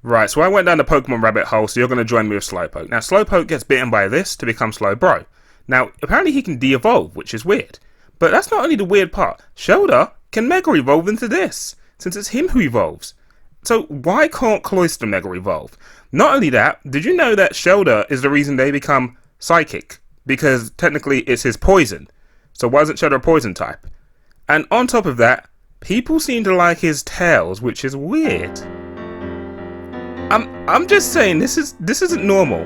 Right, so I went down the Pokemon rabbit hole, so you're going to join me with Slowpoke. Now, Slowpoke gets bitten by this to become Slowbro. Now, apparently he can de-evolve, which is weird. But that's not only the weird part. Shellder can Mega Evolve into this, since it's him who evolves. So why can't Cloyster Mega Evolve? Not only that, did you know that Shellder is the reason they become Psychic? Because technically it's his poison. So why isn't Shellder a poison type? And on top of that, people seem to like his tails, which is weird. I'm just saying this isn't normal.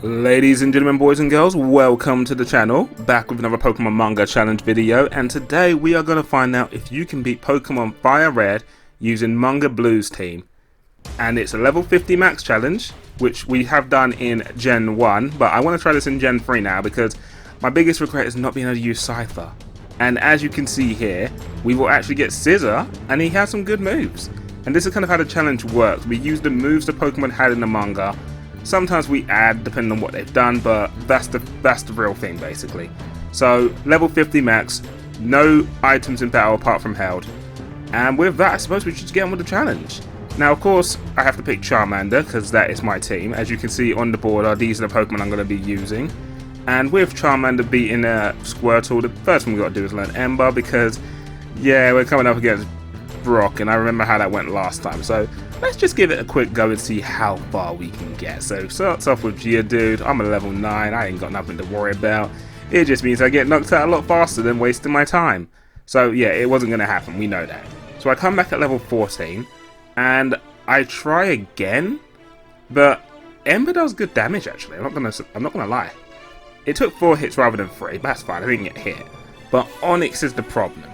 Ladies and gentlemen, boys and girls, welcome to the channel, back with another Pokemon manga challenge video, and today we are going to find out if you can beat Pokemon Fire Red using Manga Blue's team. And it's a level 50 max challenge, which we have done in Gen 1, but I want to try this in Gen 3 now because my biggest regret is not being able to use Scyther. And as you can see here, we will actually get Scissor, and he has some good moves. And this is kind of how the challenge works. We use the moves the Pokemon had in the manga. Sometimes we add depending on what they've done, but that's the real thing basically. So level 50 max, no items in battle apart from held. And with that, I suppose we should get on with the challenge. Now, of course, I have to pick Charmander because that is my team. As you can see on the border, these are the Pokemon I'm going to be using. And with Charmander beating Squirtle, the first thing we've got to do is learn Ember because, yeah, we're coming up against Brock, and I remember how that went last time. So let's just give it a quick go and see how far we can get. So starts off with Geodude. I'm a level 9. I ain't got nothing to worry about. It just means I get knocked out a lot faster than wasting my time. So yeah, it wasn't going to happen. We know that. So I come back at level 14. And I try again, but Ember does good damage actually. I'm not gonna lie. It took 4 hits rather than 3, but that's fine. I didn't get hit. But Onyx is the problem.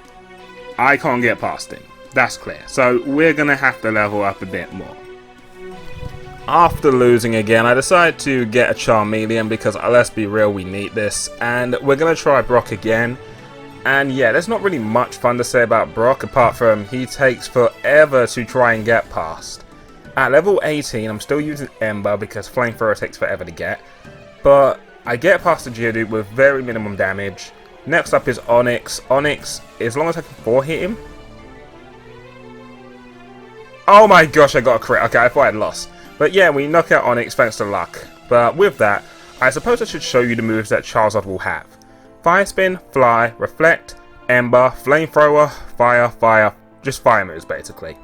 I can't get past him. That's clear. So we're gonna have to level up a bit more. After losing again, I decided to get a Charmeleon because let's be real, we need this. And we're gonna try Brock again. And yeah, there's not really much fun to say about Brock apart from he takes forever to try and get past. At level 18, I'm still using Ember because Flamethrower takes forever to get. But I get past the Geodude with very minimum damage. Next up is Onyx. Onyx, as long as I can 4-hit him. Oh my gosh, I got a crit. Okay, I thought I'd lost. But yeah, we knock out Onyx thanks to luck. But with that, I suppose I should show you the moves that Charizard will have. Fire Spin, Fly, Reflect, Ember, Flamethrower, Fire, just fire moves basically.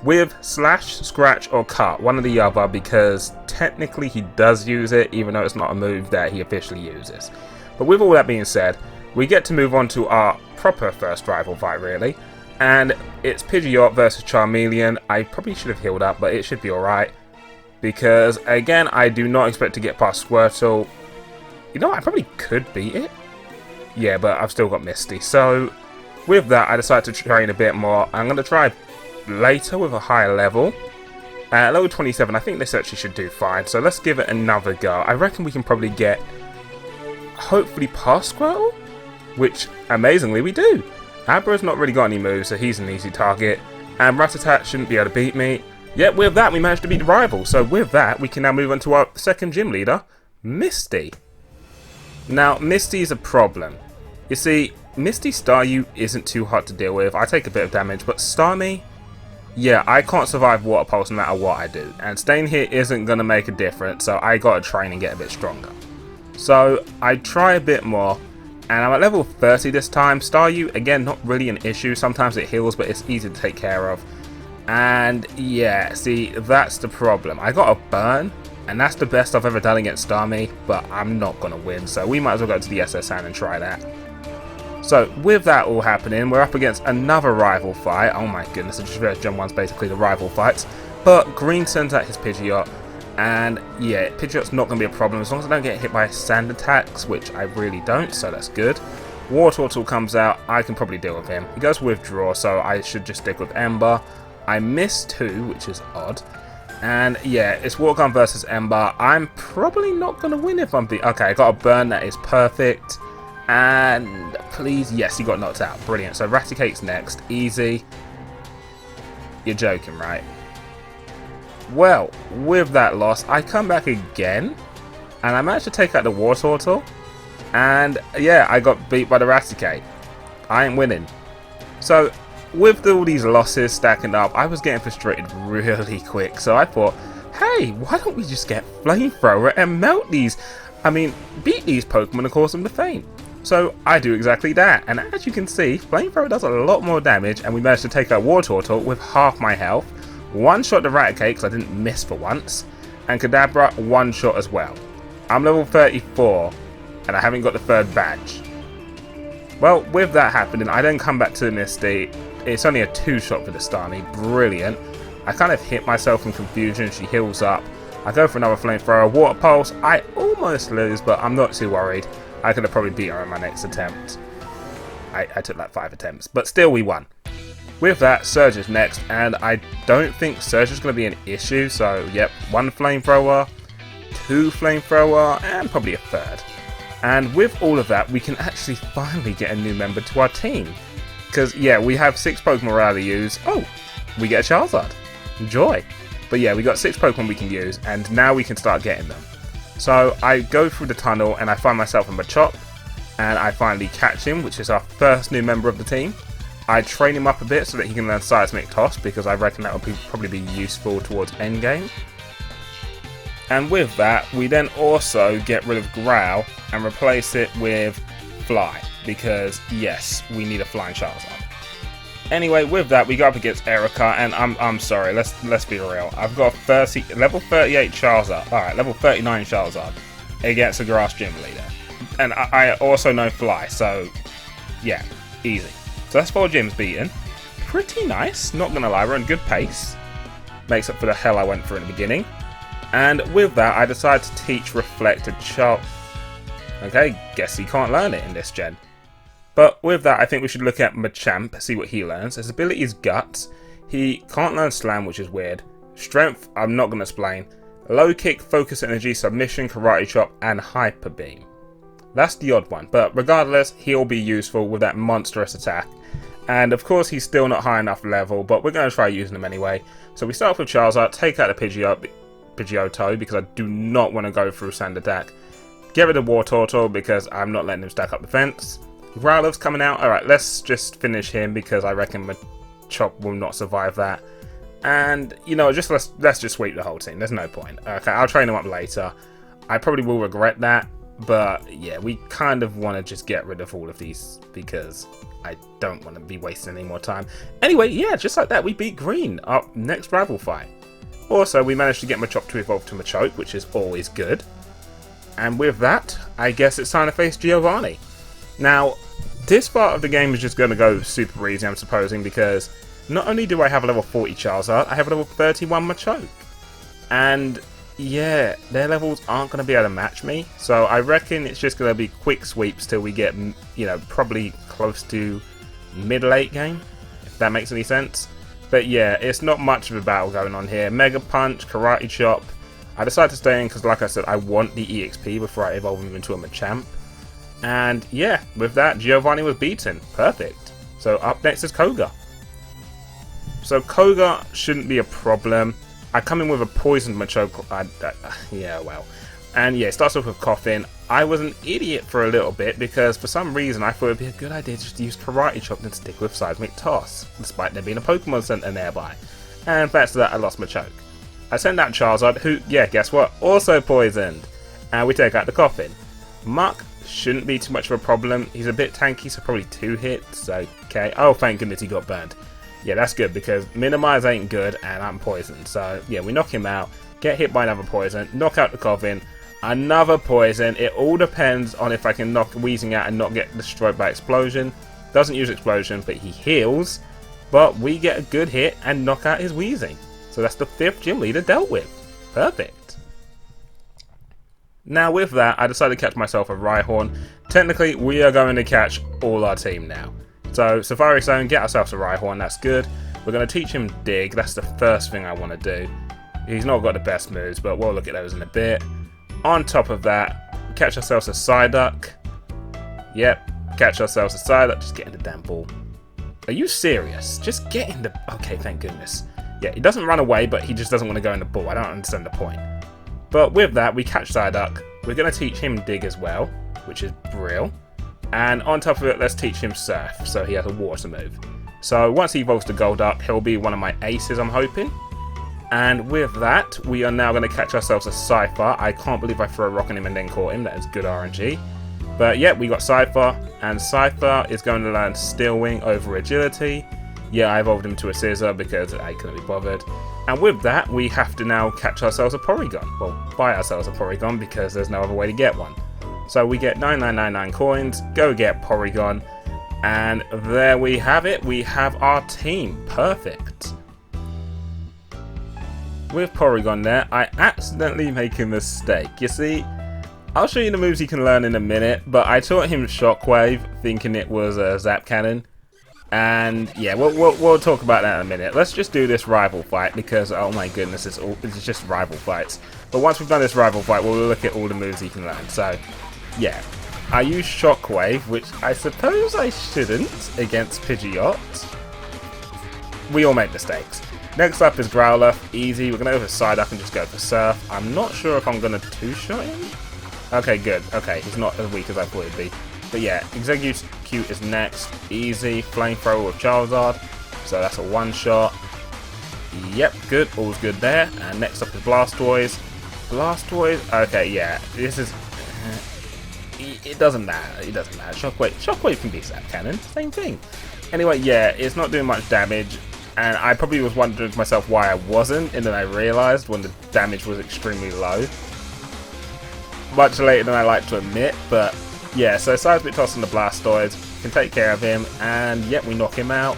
With Slash, Scratch or Cut, one or the other, because technically he does use it even though it's not a move that he officially uses. But with all that being said, we get to move on to our proper first rival fight really. And it's Pidgeot versus Charmeleon. I probably should have healed up, but it should be alright. Because again, I do not expect to get past Squirtle. You know what, I probably could beat it. Yeah, but I've still got Misty. So, with that, I decided to train a bit more. I'm going to try later with a higher level. At level 27, I think this actually should do fine. So, let's give it another go. I reckon we can probably get, hopefully, past Squirtle. Which, amazingly, we do. Abra's not really got any moves, so he's an easy target. And Rattata shouldn't be able to beat me. Yet, with that, we managed to beat the rival. So, with that, we can now move on to our second gym leader, Misty. Now, Misty is a problem. You see, Misty Staryu isn't too hard to deal with. I take a bit of damage, but Starmie, yeah, I can't survive Water Pulse no matter what I do. And staying here isn't going to make a difference, so I got to train and get a bit stronger. So, I try a bit more, and I'm at level 30 this time. Staryu, again, not really an issue. Sometimes it heals, but it's easy to take care of. And yeah, see, that's the problem. I got a burn. And that's the best I've ever done against Starmie, but I'm not going to win, so we might as well go to the SSN and try that. So, with that all happening, we're up against another rival fight. Oh my goodness, I just realized Gen 1's basically the rival fights. But Green sends out his Pidgeot, and yeah, Pidgeot's not going to be a problem as long as I don't get hit by sand attacks, which I really don't, so that's good. Wartortle comes out, I can probably deal with him. He goes Withdraw, so I should just stick with Ember. I missed 2, which is odd. And yeah, it's Water Gun versus Ember. I'm probably not going to win if I'm okay, I got a burn that is perfect. And please, yes, he got knocked out. Brilliant. So Raticate's next. Easy. You're joking, right? Well, with that loss, I come back again, and I managed to take out the War Turtle, and yeah, I got beat by the Raticate. I ain't winning. So, with all these losses stacking up, I was getting frustrated really quick, so I thought, hey, why don't we just get Flamethrower and melt these, beat these Pokemon and cause them to faint. So I do exactly that, and as you can see, Flamethrower does a lot more damage, and we managed to take out War Turtle with half my health, one-shot the Raticate because I didn't miss for once, and Kadabra one-shot as well. I'm level 34, and I haven't got the third badge. Well, with that happening, I then come back to the Misty. It's only a 2-shot for the Starmie, brilliant. I kind of hit myself in confusion, she heals up. I go for another Flamethrower, Water Pulse, I almost lose, but I'm not too worried. I could have probably beat her in my next attempt. I took like 5 attempts, but still we won. With that, Surge is next, and I don't think Surge is going to be an issue, so yep, 1 Flamethrower, 2 Flamethrower, and probably a 3rd. And with all of that, we can actually finally get a new member to our team. Because, yeah, we have 6 Pokemon we're allowed to use. Oh, we get a Charizard. Joy. But yeah, we got 6 Pokemon we can use, and now we can start getting them. So I go through the tunnel, and I find myself in Machop, and I finally catch him, which is our first new member of the team. I train him up a bit so that he can learn Seismic Toss, because I reckon that would probably be useful towards endgame. And with that, we then also get rid of Growl and replace it with Fly, because yes, we need a Flying Charizard. Anyway, with that, we go up against Erica, and I'm sorry, let's be real. I've got level 38 Charizard, alright, level 39 Charizard against a Grass Gym Leader. And I also know Fly, so yeah, easy. So that's 4 gyms beaten. Pretty nice, not gonna lie, we're in good pace. Makes up for the hell I went through in the beginning. And with that, I decided to teach Reflect to Chop. Okay, guess he can't learn it in this gen. But with that, I think we should look at Machamp, see what he learns. His ability is Guts. He can't learn Slam, which is weird. Strength, I'm not going to explain. Low Kick, Focus Energy, Submission, Karate Chop, and Hyper Beam. That's the odd one, but regardless, he'll be useful with that monstrous attack. And of course, he's still not high enough level, but we're going to try using him anyway. So we start off with Charizard, take out the Pidgeotto, because I do not want to go through Sand Attack. Get rid of War Turtle, because I'm not letting him stack up the fence. Growlithe's coming out. Alright, let's just finish him, because I reckon Machop will not survive that. And, you know, just let's just sweep the whole team. There's no point. Okay, I'll train him up later. I probably will regret that, but yeah, we kind of want to just get rid of all of these, because I don't want to be wasting any more time. Anyway, yeah, just like that, we beat Green. Our next rival fight. Also, we managed to get Machop to evolve to Machoke, which is always good. And with that, I guess it's time to face Giovanni. Now, this part of the game is just going to go super easy, I'm supposing, because not only do I have a level 40 Charizard, I have a level 31 Machoke. And yeah, their levels aren't going to be able to match me, so I reckon it's just going to be quick sweeps till we get, you know, probably close to mid-late game, if that makes any sense. But yeah, it's not much of a battle going on here. Mega Punch, Karate Chop. I decided to stay in because, like I said, I want the EXP before I evolve him into a Machamp. And yeah, with that, Giovanni was beaten. Perfect. So up next is Koga. So Koga shouldn't be a problem. I come in with a poisoned Machoke. Yeah, well. And yeah, it starts off with Coughing. I was an idiot for a little bit because for some reason I thought it would be a good idea just to use Karate Chop and stick with Seismic Toss, despite there being a Pokemon Center nearby. And thanks to that, I lost Machoke. I send out Charizard, who, yeah, guess what? Also poisoned. And we take out the Coughing. Muck shouldn't be too much of a problem. He's a bit tanky, so probably 2 hits. Okay. Oh, thank goodness he got burned. Yeah, that's good because Minimize ain't good and I'm poisoned. So yeah, we knock him out, get hit by another poison, knock out the Coughing, another poison. It all depends on if I can knock Wheezing out and not get destroyed by Explosion. Doesn't use Explosion, but he heals. But we get a good hit and knock out his Wheezing. So that's the 5th gym leader dealt with. Perfect. Now with that, I decided to catch myself a Rhyhorn. Technically, we are going to catch all our team now. So Safari Zone, get ourselves a Rhyhorn, that's good. We're going to teach him Dig, that's the first thing I want to do. He's not got the best moves, but we'll look at those in a bit. On top of that, catch ourselves a Psyduck. Yep, catch ourselves a Psyduck, just get in the damn ball. Are you serious? Just get in the... Okay, thank goodness. Yeah, he doesn't run away, but he just doesn't want to go in the ball. I don't understand the point. But with that, we catch Psyduck. We're going to teach him Dig as well, which is real. And on top of it, let's teach him Surf, so he has a water move. So once he evolves to Golduck, he'll be one of my aces, I'm hoping. And with that, we are now going to catch ourselves a Cypher. I can't believe I threw a rock on him and then caught him. That is good RNG. But yeah, we got Cypher, and Cypher is going to learn Steel Wing over Agility. Yeah, I evolved him to a Scissor because I couldn't be bothered. And with that, we have to now catch ourselves a Porygon. Well, buy ourselves a Porygon because there's no other way to get one. So we get 9999 coins, go get Porygon, and there we have it. We have our team. Perfect. With Porygon there, I accidentally make a mistake. You see, I'll show you the moves he can learn in a minute, but I taught him Shockwave, thinking it was a Zap Cannon. And yeah, we'll talk about that in a minute. Let's just do this rival fight because, oh my goodness, it's just rival fights. But once we've done this rival fight, we'll look at all the moves he can learn. So yeah, I use Shockwave, which I suppose I shouldn't against Pidgeot. We all make mistakes. Next up is Growlithe, easy. We're going to go for Psyduck and just go for Surf. I'm not sure if I'm going to two-shot him. Okay, good. Okay, he's not as weak as I thought he'd be. But yeah, Execute is next. Easy. Flamethrower with Charizard. So that's a one-shot. Yep, good. All's good there. And next up is Blastoise. Blastoise, okay, yeah. This is... it doesn't matter. It doesn't matter. Shockwave can be Zap Cannon. Same thing. Anyway, yeah, it's not doing much damage. And I probably was wondering to myself why I wasn't, and then I realised when the damage was extremely low. Much later than I like to admit, but yeah, so Seismic Toss on the Blastoise can take care of him, and yep, we knock him out.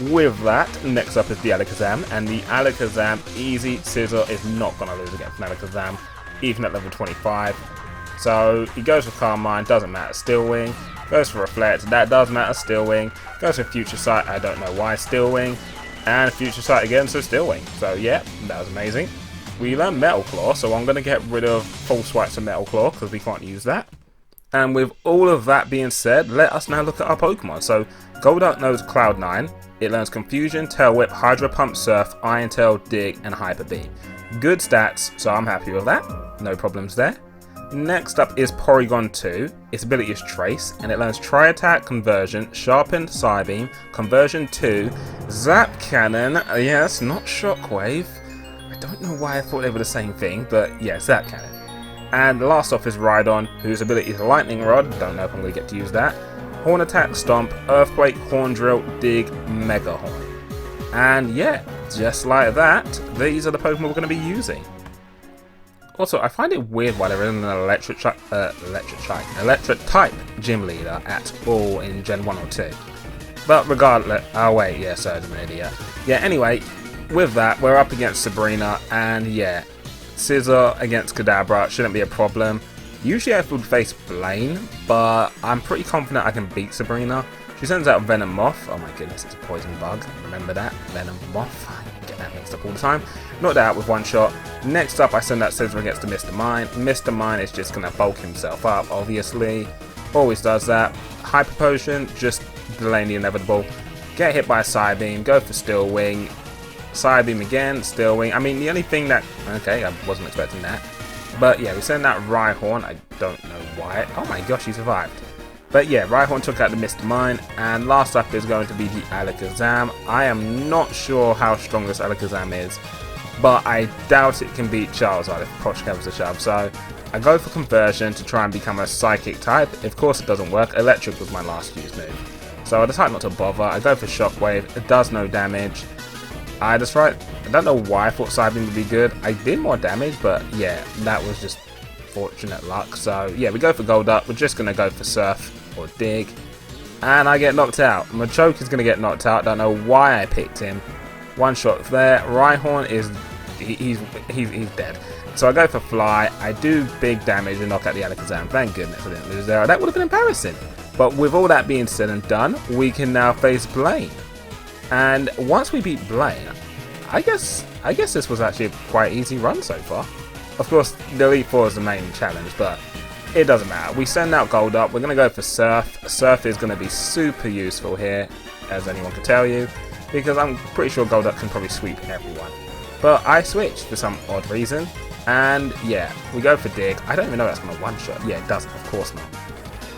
With that, next up is the Alakazam, and the Alakazam, easy, Scissor is not going to lose against an Alakazam, even at level 25. So he goes for Calm Mind, doesn't matter, Steel Wing, goes for Reflect, that does matter, Steel Wing, goes for Future Sight, I don't know why, Steel Wing. And Future Sight again, so Steel Wing. So yeah, that was amazing. We learned Metal Claw, so I'm going to get rid of full swipes of Metal Claw because we can't use that. And with all of that being said, let us now look at our Pokemon. So Golduck knows Cloud9. It learns Confusion, Tail Whip, Hydro Pump, Surf, Iron Tail, Dig, and Hyper Beam. Good stats, so I'm happy with that. No problems there. Next up is Porygon 2. Its ability is Trace, and it learns Tri-Attack, Conversion, Sharpen, Psybeam, Conversion 2, Zap Cannon, yes, not Shockwave. I don't know why I thought they were the same thing, but yeah, Zap Cannon. And last off is Rhydon, whose ability is Lightning Rod, don't know if I'm going to get to use that, Horn Attack, Stomp, Earthquake, Horn Drill, Dig, Mega Horn. And yeah, just like that, these are the Pokemon we're going to be using. Also, I find it weird why there isn't an electric type gym leader at all in Gen 1 or 2. But regardless, oh wait, yeah, so I'm an idiot. Yeah, anyway, with that, we're up against Sabrina, and yeah, Scissor against Kadabra shouldn't be a problem. Usually I would face Blaine, but I'm pretty confident I can beat Sabrina. She sends out Venom Moth. Oh my goodness, it's a poison bug. Remember that? Venom Moth. I get that mixed up all the time. Knocked out with one shot. Next up, I send that Scissor against the Mr. Mime. Mr. Mime is just going to bulk himself up, obviously. Always does that. Hyper Potion, just delaying the inevitable. Get hit by a Psybeam, go for Steel Wing. Psybeam again, Steel Wing. I mean, the only thing that... Okay, I wasn't expecting that. But yeah, we send that Rhyhorn. I don't know why. Oh my gosh, he survived. But yeah, Rhyhorn took out the Mr. Mime, and last up is going to be the Alakazam. I am not sure how strong this Alakazam is, but I doubt it can beat Charizard if push comes to shove. So I go for Conversion to try and become a Psychic type. Of course it doesn't work. Electric was my last used move. So I decide not to bother. I go for Shockwave. It does no damage. I don't know why I thought Psybeam would be good. I did more damage, but yeah, that was just fortunate luck. So yeah, we go for Golduck. We're just going to go for Surf or Dig, and I get knocked out. Machoke is going to get knocked out. Don't know why I picked him. One shot there. Rhyhorn is he's dead. So I go for Fly. I do big damage and knock out the Alakazam. Thank goodness I didn't lose there. That would have been embarrassing. But with all that being said and done, we can now face Blaine. And once we beat Blaine, I guess this was actually a quite easy run so far. Of course, the Elite Four is the main challenge, but it doesn't matter. We send out Golduck. We're going to go for Surf. Surf is going to be super useful here, as anyone can tell you. because I'm pretty sure Golduck can probably sweep everyone. But I switched for some odd reason, and yeah, we go for Dig. I don't even know if that's going to one-shot. Yeah, it doesn't, of course not.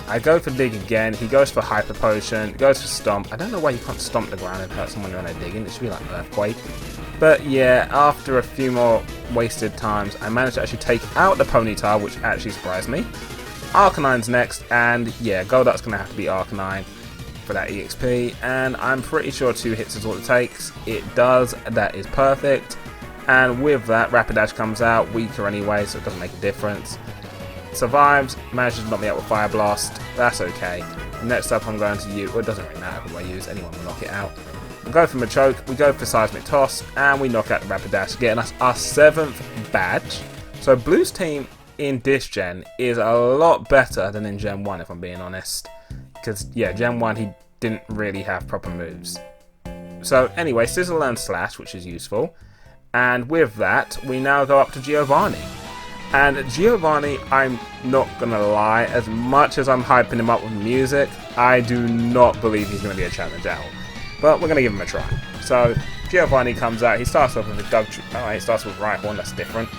I go for Dig again, he goes for Hyper Potion, goes for Stomp. I don't know why you can't stomp the ground and hurt someone when they're digging, it should be like Earthquake. But yeah, after a few more wasted times, I managed to actually take out the Ponyta, which actually surprised me. Arcanine's next, and yeah, Golduck's going to have to be Arcanine for that EXP, and I'm pretty sure 2 hits is all it takes. It does, that is perfect. And with that, Rapidash comes out, weaker anyway, so it doesn't make a difference. Survives, manages to knock me out with Fire Blast, that's okay. Next up I'm going to use, well it doesn't really matter who I use, anyone will knock it out. We go for Machoke, we go for Seismic Toss, and we knock out the Rapidash, getting us our 7th badge. So Blue's team in this gen is a lot better than in Gen 1 if I'm being honest. Because yeah, Gen 1 he didn't really have proper moves. So anyway, Sizzle and Slash, which is useful. And with that, we now go up to Giovanni. And Giovanni, I'm not going to lie, as much as I'm hyping him up with music, I do not believe he's going to be a challenge out. But we're going to give him a try. So, Giovanni comes out, he starts off with a Doug... Oh, he starts with Rhyhorn, that's different.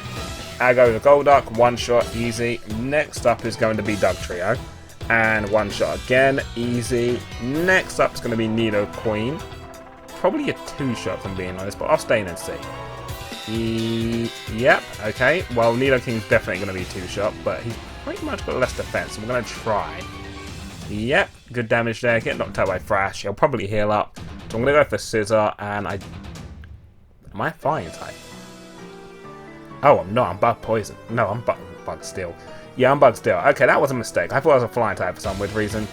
I go with Golduck, one shot, easy. Next up is going to be Dugtrio. And one shot again, easy. Next up is going to be Nidoqueen. Probably a 2-shot if I'm being honest, but I'll stay in and see. Yep, okay. Well, Nidoking's definitely going to be 2-shot, but he's pretty much got less defense, so we're going to try. Yep, good damage there. Get knocked out by Thrash. He'll probably heal up. So I'm going to go for Scissor, and I... Am I Flying type? Oh, I'm not. I'm Bug Poison. No, I'm Bug Steel. Yeah, I'm Bug Steel. Okay, that was a mistake. I thought I was a Flying type for some weird reason.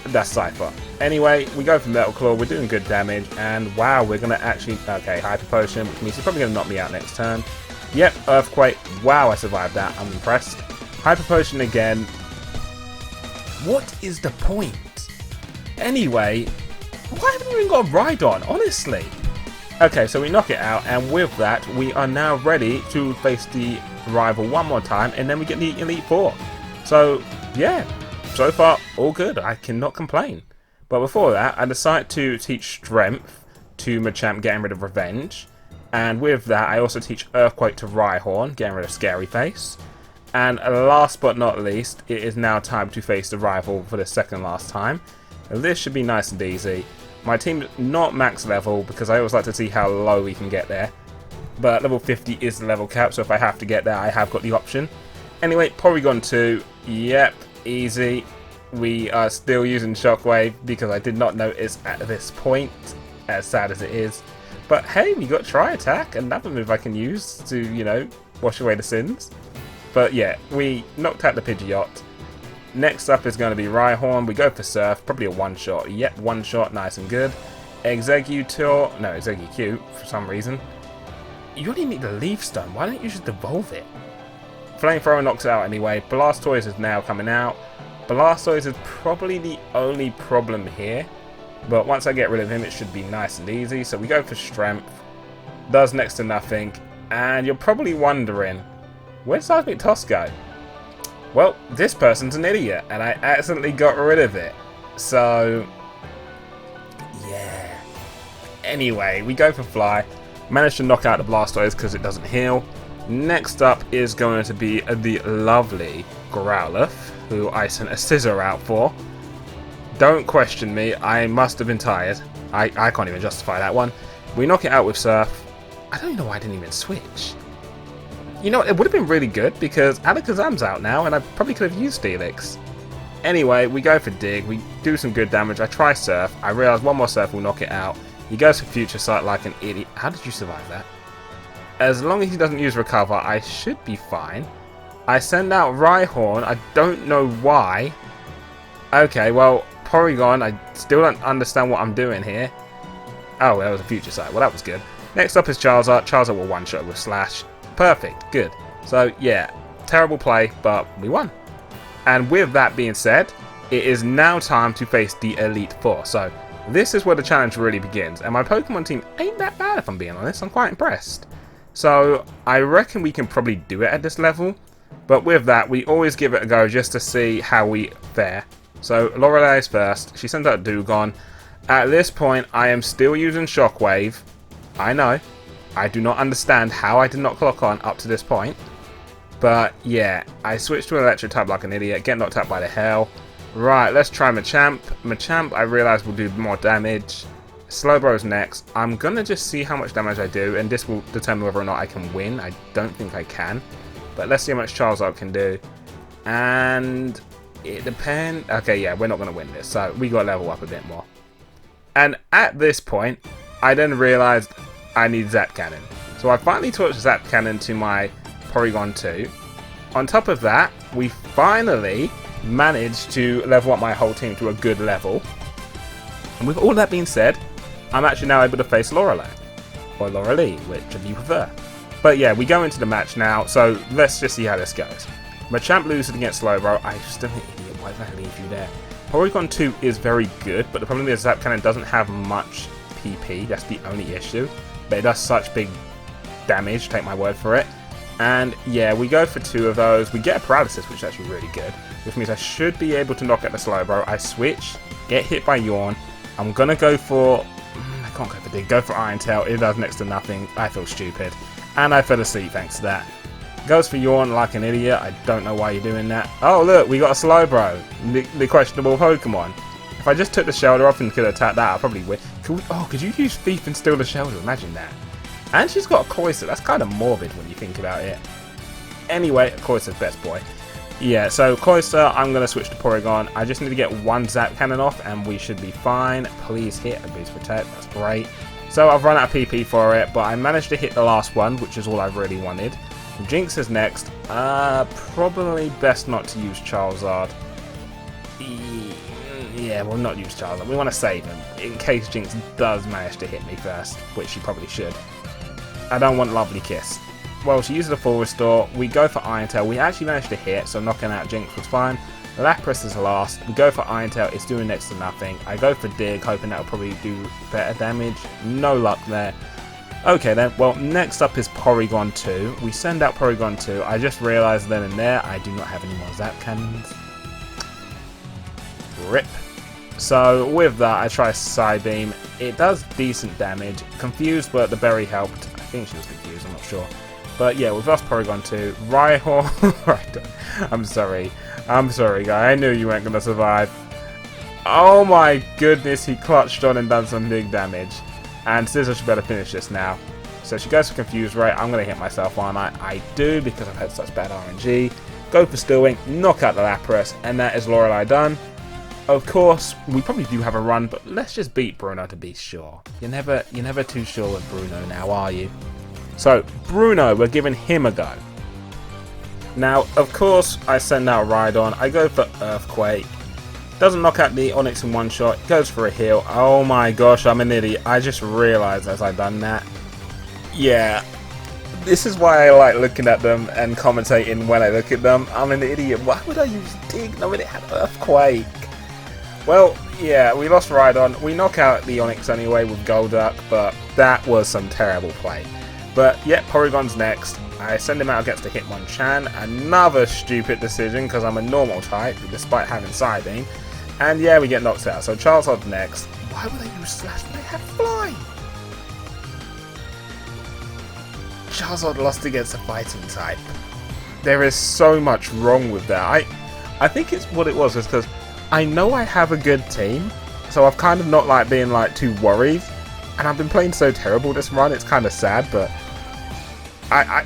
That's Cypher. Anyway, we go for Metal Claw, we're doing good damage, and wow, we're going to actually... Okay, Hyper Potion, which means he's probably going to knock me out next turn. Yep, Earthquake. Wow, I survived that. I'm impressed. Hyper Potion again. What is the point? Anyway, why haven't you even got a Rhydon, honestly? Okay, so we knock it out, and with that, we are now ready to face the rival one more time, and then we get the Elite Four. So, yeah. So far, all good. I cannot complain. But before that, I decided to teach Strength to Machamp, getting rid of Revenge. And with that, I also teach Earthquake to Rhyhorn, getting rid of Scary Face. And last but not least, it is now time to face the rival for the second last time. And this should be nice and easy. My team is not max level, because I always like to see how low we can get there. But level 50 is the level cap, so if I have to get there, I have got the option. Anyway, Porygon 2, yep. Easy. We are still using Shockwave because I did not notice at this point, as sad as it is. But hey, we got Tri Attack, another move I can use to, you know, wash away the sins. But yeah, we knocked out the Pidgeot. Next up is going to be Rhyhorn. We go for Surf, probably a one-shot. Yep, one-shot, nice and good. Exeggutor, no, Exeggcute for some reason. You only need the Leaf Stone, why don't you just evolve it? Flamethrower knocks out anyway. Blastoise is now coming out. Blastoise is probably the only problem here. But once I get rid of him, it should be nice and easy. So we go for Strength. Does next to nothing. And you're probably wondering, where'd Seismic Toss go? Well, this person's an idiot. And I accidentally got rid of it. So, yeah. Anyway, we go for Fly. Managed to knock out the Blastoise because it doesn't heal. Next up is going to be the lovely Growlithe, who I sent a Scissor out for. Don't question me, I must have been tired. I can't even justify that one. We knock it out with Surf. I don't even know why I didn't even switch. You know, it would have been really good because Alakazam's out now and I probably could have used Steelix. Anyway, we go for Dig, we do some good damage. I try Surf, I realise one more Surf will knock it out. He goes for Future Sight like an idiot. How did you survive that? As long as he doesn't use Recover, I should be fine. I send out Rhyhorn. I don't know why. Okay, well, Porygon, I still don't understand what I'm doing here. Oh, that was a Future Sight. Well, that was good. Next up is Charizard. Charizard will one-shot with Slash. Perfect. Good. So, yeah, terrible play, but we won. And with that being said, it is now time to face the Elite Four. So, this is where the challenge really begins. And my Pokemon team ain't that bad, if I'm being honest. I'm quite impressed. So, I reckon we can probably do it at this level. But with that, we always give it a go just to see how we fare. So, Lorelei is first. She sends out Dewgong. At this point, I am still using Shockwave. I know. I do not understand how I did not clock on up to this point. But yeah, I switched to an electric type like an idiot, get knocked out by the hell. Right, let's try Machamp. Machamp, I realise, will do more damage. Slowbro's next. I'm gonna just see how much damage I do, and this will determine whether or not I can win. I don't think I can. But let's see how much Charizard can do. And it depends. Okay, yeah, we're not gonna win this, so we gotta level up a bit more. And at this point, I then realised I need Zap Cannon. So I finally touched Zap Cannon to my Porygon 2. On top of that, we finally managed to level up my whole team to a good level. And with all that being said, I'm actually now able to face Lorelei. Or Lorelei, whichever you prefer. But yeah, we go into the match now, so let's just see how this goes. Machamp loses against Slowbro. I just am an idiot, why did I leave you there? Porygon 2 is very good, but the problem is Zap Cannon doesn't have much PP, that's the only issue. But it does such big damage, take my word for it. And yeah, we go for 2 of those. We get a paralysis, which is actually really good, which means I should be able to knock out the Slowbro. I switch, get hit by Yawn. I'm gonna go for... I can't go for Dig, go for Iron Tail. It does next to nothing. I feel stupid. And I fell asleep thanks to that. Goes for Yawn like an idiot. I don't know why you're doing that. Oh look, we got a Slowbro, the questionable Pokemon. If I just took the Shelter off and could attack that, I'd probably win. Could you use Thief and steal the Shelter? Imagine that. And she's got a Cloyster. That's kind of morbid when you think about it. Anyway, Cloyster's best boy. Yeah, so Cloyster, I'm going to switch to Porygon. I just need to get 1 Zap Cannon off and we should be fine. Please hit a Boost Protect. That's great. So I've run out of PP for it, but I managed to hit the last one, which is all I really wanted. Jinx is next. Probably best not to use Charizard. Yeah, we'll not use Charizard. We want to save him in case Jinx does manage to hit me first, which she probably should. I don't want Lovely Kiss. Well, she uses a full restore. We go for Iron Tail. We actually managed to hit, so knocking out Jinx was fine. Lapras is last. We go for Iron Tail. It's doing next to nothing. I go for Dig, hoping that will probably do better damage. No luck there. Okay then, well, next up is Porygon 2. We send out Porygon 2. I just realised then and there I do not have any more Zap Cannons. RIP. So with that, I try Psybeam. It does decent damage. Confused, but the berry helped. I think she was confused, I'm not sure. But yeah, we've lost Porygon 2. Rhyhorn. I'm sorry, guy. I knew you weren't going to survive. Oh my goodness, he clutched on and done some big damage. And Scissor should better finish this now. So she goes for Confused Ray. I'm going to hit myself, aren't I? I do, because I've had such bad RNG. Go for Steel Wing, knock out the Lapras, and that is Lorelei done. Of course, we probably do have a run, but let's just beat Bruno to be sure. You're never too sure with Bruno now, are you? So, Bruno, we're giving him a go. Now, of course, I send out Rhydon. I go for Earthquake. Doesn't knock out the Onix in one shot. Goes for a heal. Oh my gosh, I'm an idiot. I just realised as I done that. Yeah. This is why I like looking at them and commentating when I look at them. I'm an idiot. Why would I use Dig knowing it had Earthquake? Well, yeah, we lost Rhydon. We knock out the Onix anyway with Golduck, but that was some terrible play. But yeah, Porygon's next. I send him out against a Hitmonchan. Another stupid decision because I'm a normal type, despite having Psybeam. And yeah, we get knocked out. So Charizard's next. Why would they use Slash when they had Fly? Charizard lost against a fighting type. There is so much wrong with that. I think it's what it was because I know I have a good team, so I've kind of not like being like too worried. And I've been playing so terrible this run, it's kind of sad, but I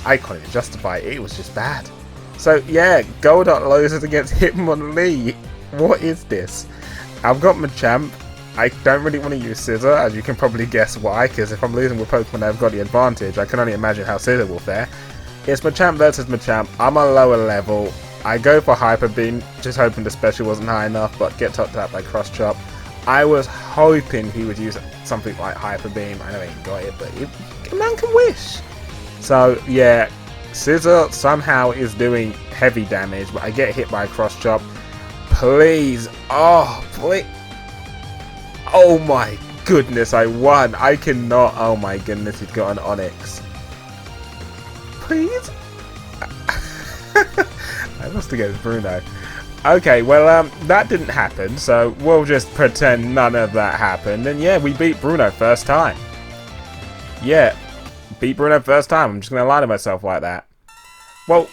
can't even justify it. It was just bad. So yeah, Golduck loses against Hitmonlee. What is this? I've got Machamp. I don't really want to use Scissor, as you can probably guess why, because if I'm losing with Pokemon I've got the advantage, I can only imagine how Scissor will fare. It's Machamp versus Machamp. I'm a lower level. I go for Hyper Beam, just hoping the special wasn't high enough, but get topped out by Cross Chop. I was hoping he would use something like Hyper Beam. I know he got it, but a man can wish. So yeah, Scissor somehow is doing heavy damage, but I get hit by a Cross Chop. Please, oh please. Oh my goodness, I won. I cannot. Oh my goodness, he's got an Onix. Please? I lost against Bruno. Okay, well, that didn't happen, so we'll just pretend none of that happened. And yeah, we beat Bruno first time. Yeah, beat Bruno first time. I'm just going to lie to myself like that. Well,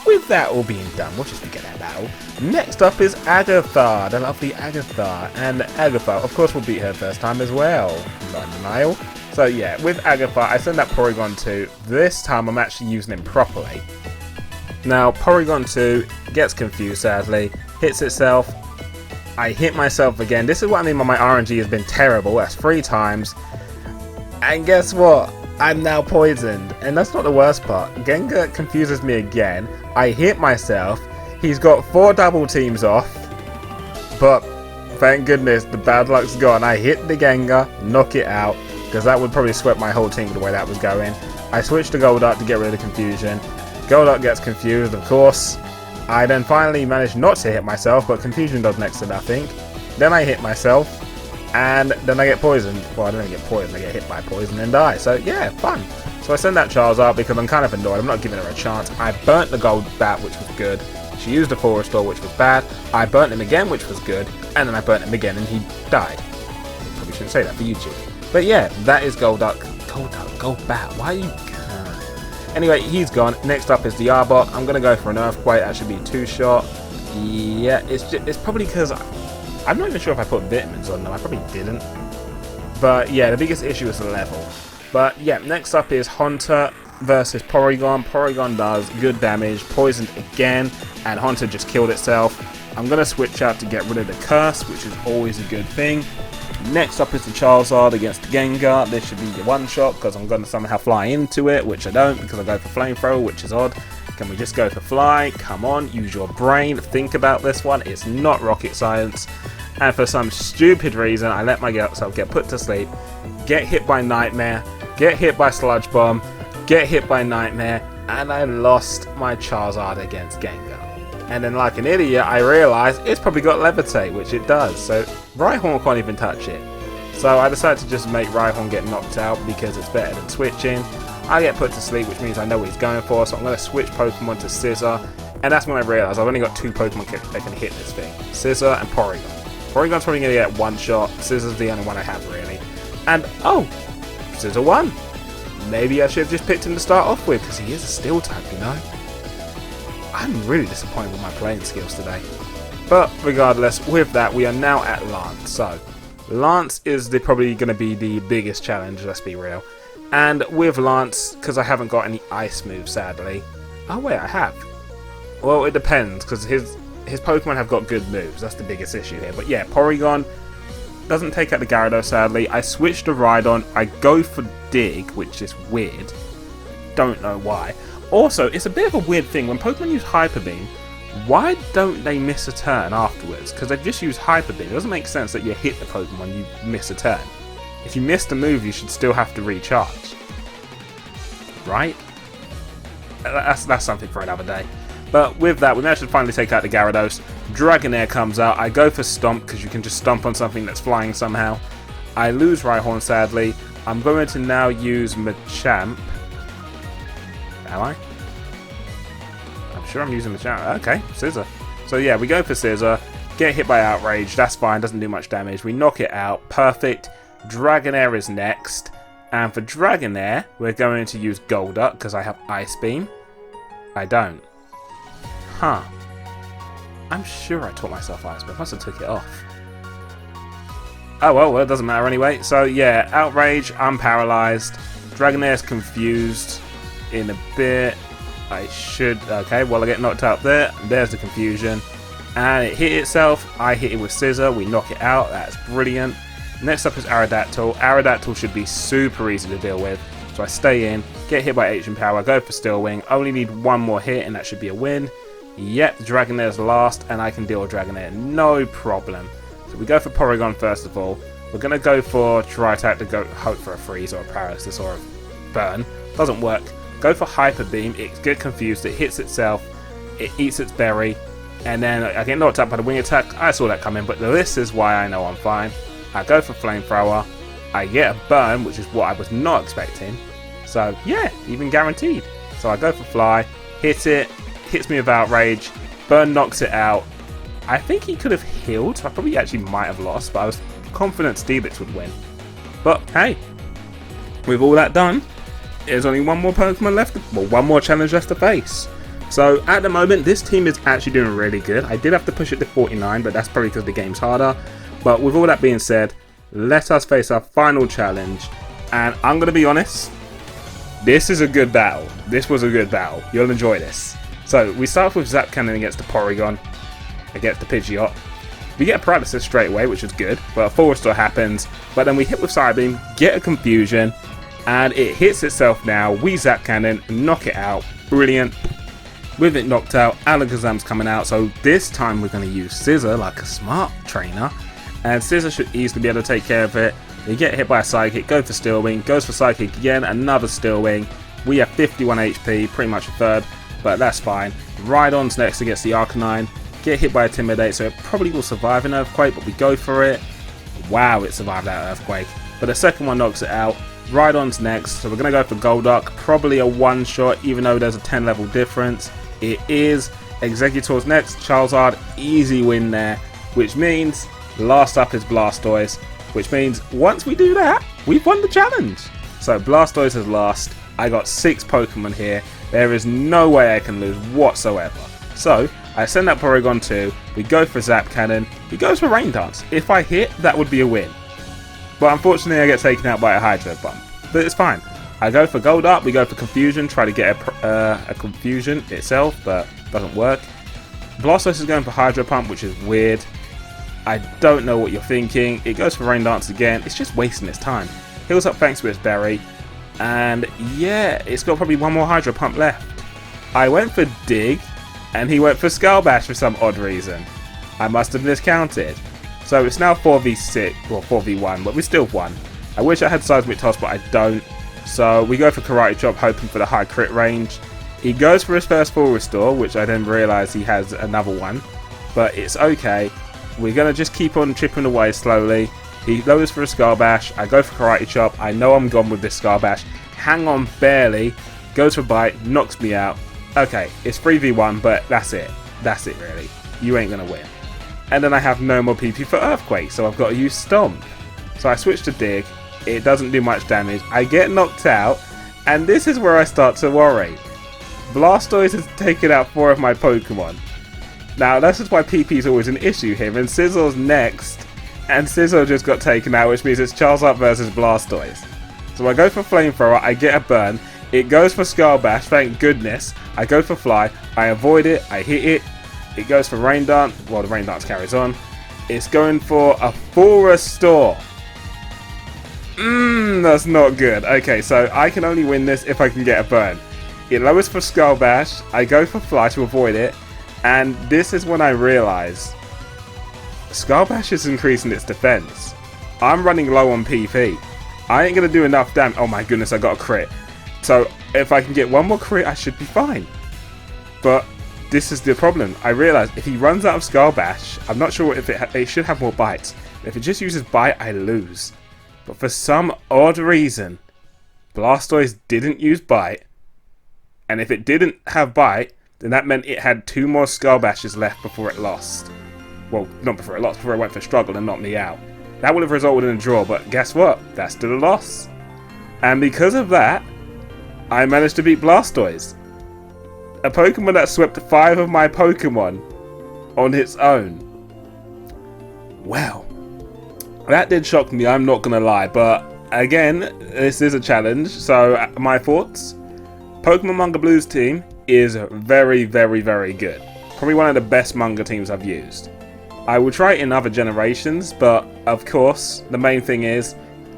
with that all being done, we'll just forget that battle. Next up is Agatha, the lovely Agatha. And Agatha, of course, will beat her first time as well. Not in denial. So yeah, with Agatha, I send that Porygon 2. This time I'm actually using him properly. Now, Porygon 2 gets confused, sadly, hits itself. I hit myself again. This is what I mean by my RNG has been terrible. That's 3 times. And guess what? I'm now poisoned. And that's not the worst part. Gengar confuses me again. I hit myself. He's got 4 double teams off. But, thank goodness, the bad luck's gone. I hit the Gengar, knock it out, because that would probably swept my whole team the way that was going. I switched to Golduck to get rid of the confusion. Golduck gets confused, of course. I then finally managed not to hit myself, but confusion does next to nothing. Then I hit myself, and then I get poisoned. Well, I don't get poisoned, I get hit by poison and die. So yeah, fun. So I send that Charizard because I'm kind of annoyed. I'm not giving her a chance. I burnt the gold bat, which was good. She used the Full Restore, which was bad. I burnt him again, which was good. And then I burnt him again, and he died. Probably shouldn't say that for YouTube. But yeah, that is Golduck. Golbat. Why are you... Anyway, he's gone. Next up is the Arbok. I'm going to go for an Earthquake. That should be 2-shot. Yeah, it's probably because... I'm not even sure if I put vitamins on them. I probably didn't. But yeah, the biggest issue is the level. But yeah, next up is Haunter versus Porygon. Porygon does good damage. Poisoned again. And Haunter just killed itself. I'm going to switch out to get rid of the Curse, which is always a good thing. Next up is the Charizard against Gengar. This should be your one-shot because I'm going to somehow fly into it, which I don't because I go for Flamethrower, which is odd. Can we just go for Fly? Come on, use your brain. Think about this one. It's not rocket science. And for some stupid reason, I let myself get put to sleep, get hit by Nightmare, get hit by Sludge Bomb, get hit by Nightmare, and I lost my Charizard against Gengar. And then like an idiot, I realised it's probably got Levitate, which it does. So Rhyhorn can't even touch it. So I decided to just make Rhyhorn get knocked out because it's better than switching. I get put to sleep, which means I know what he's going for. So I'm going to switch Pokemon to Scissor. And that's when I realised I've only got 2 Pokemon that can hit this thing. Scissor and Porygon. Porygon's probably going to get one shot. Scissor's the only one I have, really. And, oh, Scissor won. Maybe I should have just picked him to start off with because he is a Steel type, you know. I'm really disappointed with my playing skills today. But regardless, with that, we are now at Lance. So, Lance is probably going to be the biggest challenge, let's be real. And with Lance, because I haven't got any ice moves, sadly. Oh wait, I have. Well, it depends, because his Pokemon have got good moves. That's the biggest issue here. But yeah, Porygon doesn't take out the Gyarados, sadly. I switched to Rhydon. I go for Dig, which is weird. Don't know why. Also, it's a bit of a weird thing. When Pokemon use Hyper Beam, why don't they miss a turn afterwards? Because they've just used Hyper Beam. It doesn't make sense that you hit the Pokemon, you miss a turn. If you miss the move, you should still have to recharge. Right? That's something for another day. But with that, we managed to finally take out the Gyarados. Dragonair comes out. I go for Stomp, because you can just stomp on something that's flying somehow. I lose Rhyhorn, sadly. I'm going to now use Machamp. Am I? I'm sure I'm using Machamp. Okay, Scissor. So yeah, we go for Scissor. Get hit by Outrage. That's fine. Doesn't do much damage. We knock it out. Perfect. Dragonair is next. And for Dragonair, we're going to use Golduck because I have Ice Beam. I don't. Huh. I'm sure I taught myself Ice Beam. I must have took it off. Oh well, it doesn't matter anyway. So yeah, Outrage. I'm paralyzed. Dragonair's confused. In a bit, I should... Okay, well I get knocked out there. There's the confusion. And it hit itself. I hit it with Scissor. We knock it out. That's brilliant. Next up is Aerodactyl. Aerodactyl should be super easy to deal with. So I stay in, get hit by Ancient Power, go for Steel Wing. Only need one more hit and that should be a win. Yep, Dragonair's last and I can deal with Dragonair. No problem. So we go for Porygon first of all. We're going to go for Try Attack to go hope for a Freeze or a Paralysis or a Burn. Doesn't work. Go for Hyper Beam, it gets confused, it hits itself, it eats its berry, and then I get knocked out by the Wing Attack. I saw that coming, but this is why I know I'm fine. I go for Flamethrower, I get a Burn, which is what I was not expecting. So yeah, even guaranteed. So I go for Fly, hit it, hits me with Outrage, Burn knocks it out, I think he could have healed, so I probably actually might have lost, but I was confident Steelix would win. But hey, with all that done, there's only one more Pokemon left, well, one more challenge left to face. So at the moment, this team is actually doing really good. I did have to push it to 49, but that's probably because the game's harder. But with all that being said, let us face our final challenge. And I'm going to be honest, this is a good battle. This was a good battle. You'll enjoy this. So we start off with Zap Cannon against the Porygon, against the Pidgeot. We get a Paralysis straight away, which is good, but a Full Restore happens. But then we hit with Psybeam, get a Confusion, and it hits itself now. We Zap Cannon, knock it out. Brilliant. With it knocked out, Alakazam's coming out, so this time we're going to use Scissor like a smart trainer. And Scissor should easily be able to take care of it. We get hit by a Psychic, go for Steel Wing, goes for Psychic again, another Steel Wing. We have 51 HP, pretty much a third, but that's fine. Rhydon's next against the Arcanine. Get hit by Intimidate, so it probably will survive an Earthquake, but we go for it. Wow, it survived that Earthquake. But the second one knocks it out. Rhydon's next, so we're going to go for Golduck. Probably a one-shot, even though there's a 10 level difference. It is. Executor's next. Charizard, easy win there, which means last up is Blastoise, which means once we do that, we've won the challenge. So Blastoise is last. I got 6 Pokemon here. There is no way I can lose whatsoever. So I send that Porygon 2. We go for Zap Cannon. He goes for Rain Dance. If I hit, that would be a win. But unfortunately, I get taken out by a Hydro Pump. But it's fine. I go for Golduck. We go for Confusion. Try to get a Confusion itself, but doesn't work. Blastoise is going for Hydro Pump, which is weird. I don't know what you're thinking. It goes for Rain Dance again. It's just wasting its time. Heals up thanks to its berry. And yeah, it's got probably one more Hydro Pump left. I went for Dig, and he went for Skull Bash for some odd reason. I must have miscounted. So it's now 4v6, well 4v1, but we still won. I wish I had Seismic Toss, but I don't. So we go for Karate Chop, hoping for the high crit range. He goes for his first Full Restore, which I then realise he has another one. But it's okay. We're going to just keep on chipping away slowly. He lowers for a Skull Bash. I go for Karate Chop. I know I'm gone with this Skull Bash. Hang on barely. Goes for Bite. Knocks me out. Okay, it's 3v1, but that's it. That's it, really. You ain't going to win. And then I have no more PP for Earthquake, so I've got to use Stomp. So I switch to Dig. It doesn't do much damage. I get knocked out. And this is where I start to worry. Blastoise has taken out 4 of my Pokemon. Now, that's just why PP is always an issue here. And Sizzle's next. And Sizzle just got taken out, which means it's Charizard versus Blastoise. So I go for Flamethrower. I get a burn. It goes for Skull Bash. Thank goodness. I go for Fly. I avoid it. I hit it. It goes for Rain Dance. Well, the Rain Dance carries on. It's going for a Full Restore. That's not good. Okay, so I can only win this if I can get a burn. It lowers for Skull Bash. I go for Fly to avoid it. And this is when I realise Skull Bash is increasing its defense. I'm running low on PP. I ain't going to do enough damage. Oh my goodness, I got a crit. So if I can get one more crit, I should be fine. But this is the problem. I realise if he runs out of Skull Bash, I'm not sure if it should have more bites. If it just uses Bite, I lose. But for some odd reason, Blastoise didn't use Bite. And if it didn't have Bite, then that meant it had 2 more Skull Bashes left before it lost. Well, not before it lost, before it went for Struggle and knocked me out. That would have resulted in a draw, but guess what? That's still a loss. And because of that, I managed to beat Blastoise. A Pokemon that swept 5 of my Pokemon on its own. Well, that did shock me, I'm not going to lie. But again, this is a challenge, so my thoughts? Pokemon Manga Blues team is very, very, very good. Probably one of the best manga teams I've used. I will try it in other generations, but of course, the main thing is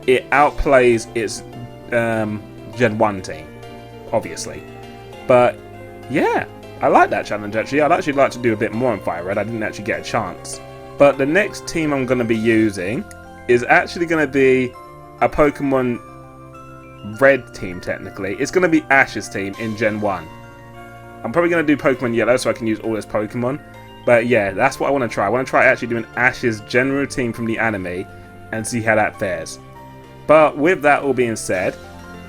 it outplays its Gen 1 team, obviously. But yeah, I like that challenge actually. I'd actually like to do a bit more on Fire Red. I didn't actually get a chance. But the next team I'm going to be using is actually going to be a Pokemon Red team, technically. It's going to be Ash's team in Gen 1. I'm probably going to do Pokemon Yellow so I can use all his Pokemon. But yeah, that's what I want to try. I want to try actually doing Ash's general team from the anime and see how that fares. But with that all being said,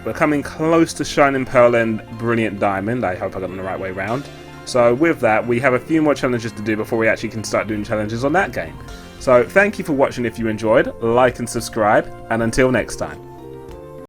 we're coming close to Shining Pearl and Brilliant Diamond. I hope I got them the right way round. So with that, we have a few more challenges to do before we actually can start doing challenges on that game. So thank you for watching if you enjoyed, like and subscribe, and until next time.